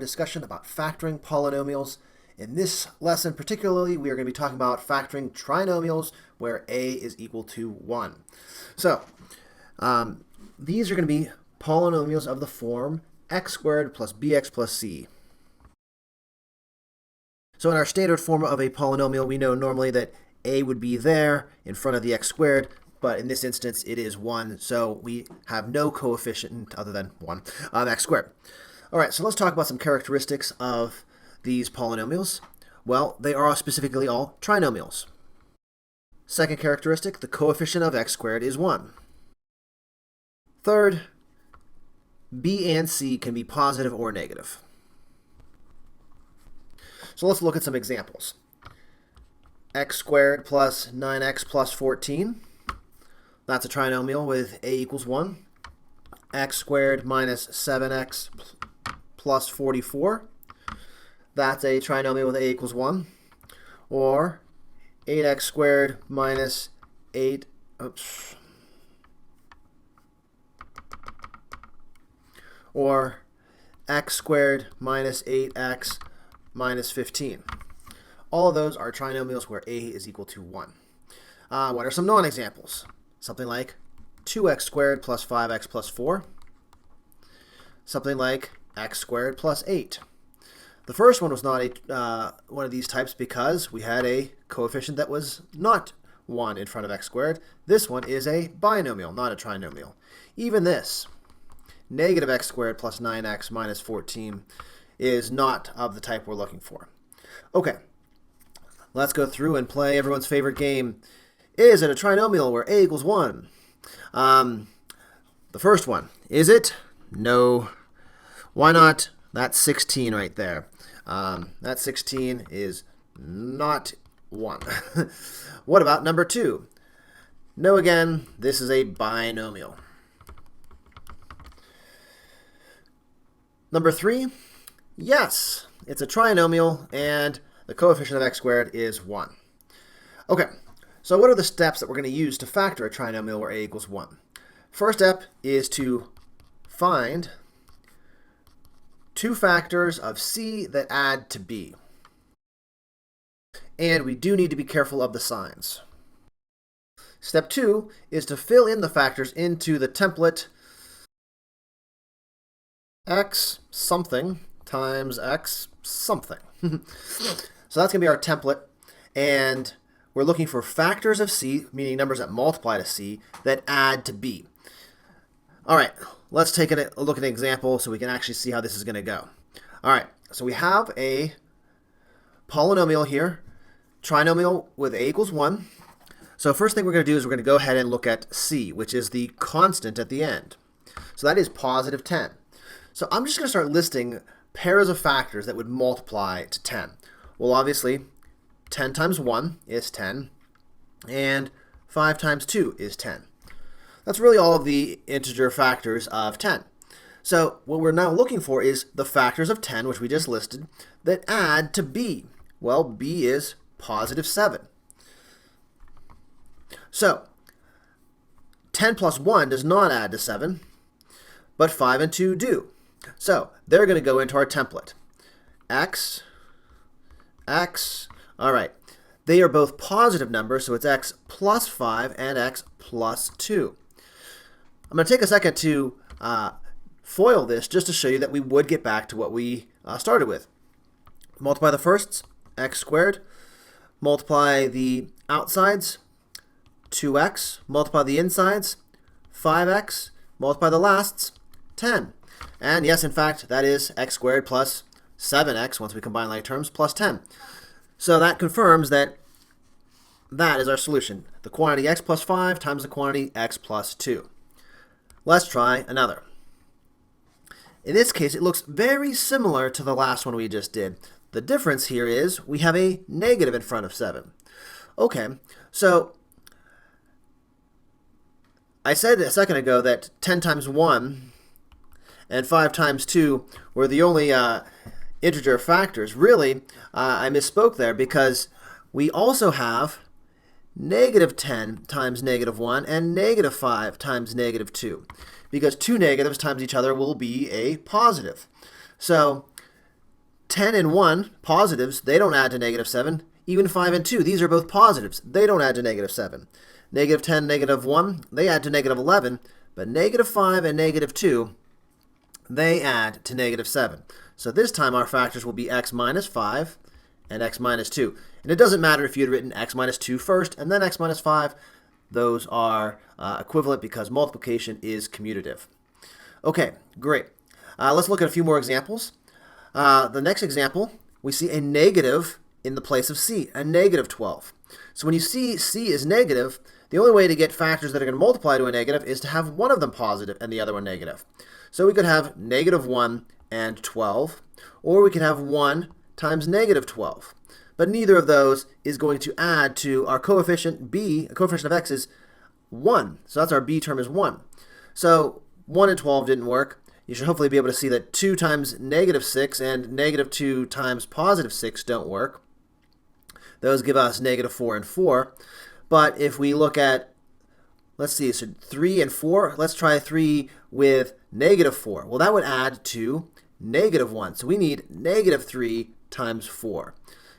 discussion about factoring polynomials. In this lesson particularly, we are going to be talking about factoring trinomials where a is equal to 1. So these are going to be polynomials of the form x squared plus bx plus c. So in our standard form of a polynomial, we know normally that a would be there in front of the x squared, but in this instance it is 1, so we have no coefficient other than 1 of x squared. All right, so let's talk about some characteristics of these polynomials. Well, they are specifically all trinomials. Second characteristic, the coefficient of x squared is 1. Third, b and c can be positive or negative. So let's look at some examples. X squared plus 9x plus 14. That's a trinomial with a equals 1. X squared minus 7x plus 44. That's a trinomial with a equals 1. Or 8x squared minus 8. Or x squared minus 8x minus 15. All of those are trinomials where a is equal to 1. What are some non-examples? Something like 2x squared plus 5x plus 4. Something like x squared plus 8. The first one was not one of these types because we had a coefficient that was not 1 in front of x squared. This one is a binomial, not a trinomial. Even this, negative x squared plus 9x minus 14, is not of the type we're looking for. Okay, let's go through and play everyone's favorite game. Is it a trinomial where a equals 1? The first one, is it? No. Why not? That's 16 right there. That 16 is not 1. What about number 2? No again, this is a binomial. Number 3, yes, it's a trinomial, and the coefficient of x squared is 1. Okay, so what are the steps that we're going to use to factor a trinomial where a equals 1? First step is to find two factors of c that add to b. And we do need to be careful of the signs. Step 2 is to fill in the factors into the template x something times x something. So that's going to be our template, and we're looking for factors of c, meaning numbers that multiply to c, that add to b. All right, let's take a look at an example so we can actually see how this is going to go. All right, so we have a polynomial here, trinomial with a equals 1. So first thing we're going to do is we're going to go ahead and look at c, which is the constant at the end. So that is positive 10. So I'm just going to start listing pairs of factors that would multiply to 10. Well, obviously, 10 times 1 is 10, and 5 times 2 is 10. That's really all of the integer factors of 10. So what we're now looking for is the factors of 10, which we just listed, that add to b. Well, b is positive 7. So 10 plus 1 does not add to 7, but 5 and 2 do. So they're going to go into our template. X, all right. They are both positive numbers, so it's x plus 5 and x plus 2. I'm going to take a second to FOIL this just to show you that we would get back to what we started with. Multiply the firsts, x squared. Multiply the outsides, 2x. Multiply the insides, 5x. Multiply the lasts, 10. And yes, in fact, that is x squared plus 7x, once we combine like terms, plus 10. So that confirms that that is our solution. The quantity x plus 5 times the quantity x plus 2. Let's try another. In this case, it looks very similar to the last one we just did. The difference here is we have a negative in front of 7. Okay, so I said a second ago that 10 times 1 and 5 times 2 were the only integer factors. Really, I misspoke there because we also have negative 10 times negative 1 and negative 5 times negative 2, because two negatives times each other will be a positive. So 10 and 1, positives, they don't add to negative 7. Even 5 and 2, these are both positives. They don't add to negative 7. Negative 10, negative 1, they add to negative 11. But negative 5 and negative 2, they add to negative 7. So this time our factors will be x minus 5 and x minus 2. And it doesn't matter if you had written x minus 2 first and then x minus 5. Those are equivalent because multiplication is commutative. Okay, great. Let's look at a few more examples. The next example, we see a negative in the place of c, a negative 12. So when you see c is negative, the only way to get factors that are going to multiply to a negative is to have one of them positive and the other one negative. So we could have negative 1 and 12, or we could have 1 times negative 12. But neither of those is going to add to our coefficient b. A coefficient of x is 1. So that's our b term is 1. So 1 and 12 didn't work. You should hopefully be able to see that 2 times negative 6 and negative 2 times positive 6 don't work. Those give us negative 4 and 4. But if we look at, let's see, so 3 and 4, let's try 3 with negative 4. Well, that would add to negative 1. So we need negative 3 times 4.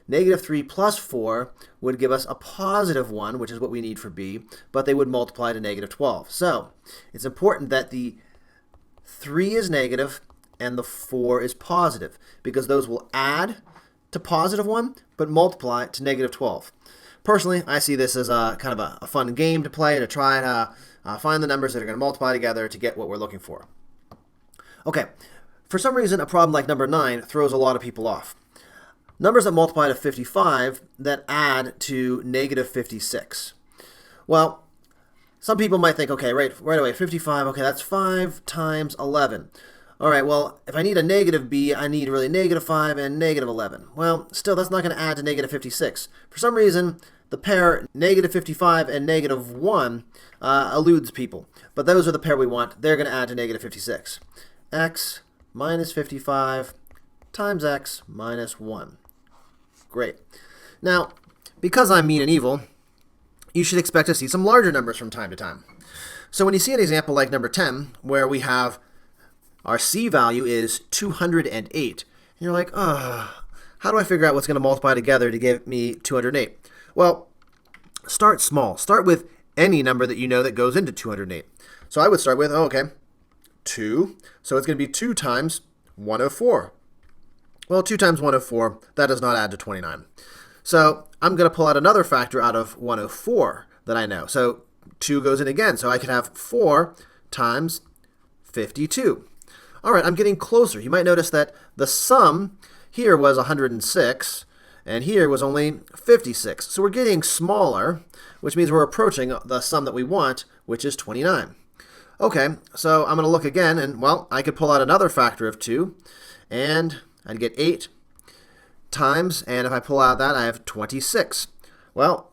Negative 3 plus 4 would give us a positive 1, which is what we need for b, but they would multiply to negative 12. So it's important that the 3 is negative and the 4 is positive, because those will add to positive 1, but multiply to negative 12. Personally, I see this as a kind of a fun game to play, to try to find the numbers that are going to multiply together to get what we're looking for. Okay, for some reason, a problem like number 9 throws a lot of people off. Numbers that multiply to 55 that add to negative 56. Well, some people might think, okay, right away, 55, okay, that's 5 times 11. All right, well, if I need a negative b, I need really negative 5 and negative 11. Well, still, that's not going to add to negative 56. For some reason, the pair negative 55 and negative 1 eludes people. But those are the pair we want. They're going to add to negative 56. X minus 55 times x minus 1. Great. Now, because I'm mean and evil, you should expect to see some larger numbers from time to time. So when you see an example like number 10, where we have our c value is 208, and you're like, how do I figure out what's going to multiply together to give me 208? Well, start small. Start with any number that you know that goes into 208. So I would start with, 2. So it's going to be 2 times 104. Well, 2 times 104, that does not add to 29. So I'm going to pull out another factor out of 104 that I know. So 2 goes in again. So I can have 4 times 52. All right, I'm getting closer. You might notice that the sum here was 106, and here was only 56. So we're getting smaller, which means we're approaching the sum that we want, which is 29. Okay, so I'm going to look again, and, well, I could pull out another factor of 2, and I'd get 8 times, and if I pull out that, I have 26. Well,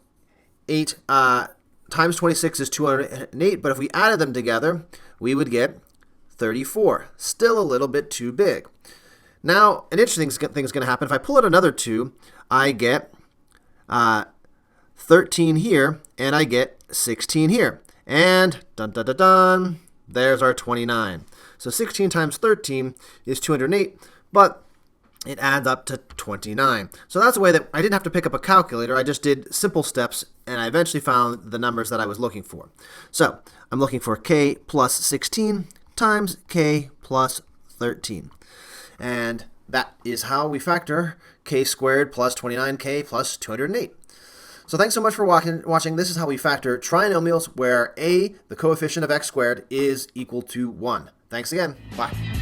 8 times 26 is 208, but if we added them together, we would get 34. Still a little bit too big. Now, an interesting thing is going to happen. If I pull out another 2, I get 13 here, and I get 16 here. And dun dun dun dun, there's our 29. So 16 times 13 is 208, but it adds up to 29. So that's a way that I didn't have to pick up a calculator. I just did simple steps, and I eventually found the numbers that I was looking for. So I'm looking for k plus 16 times k plus 13. And that is how we factor k squared plus 29k plus 208. So thanks so much for watching. This is how we factor trinomials where a, the coefficient of x squared, is equal to 1. Thanks again. Bye.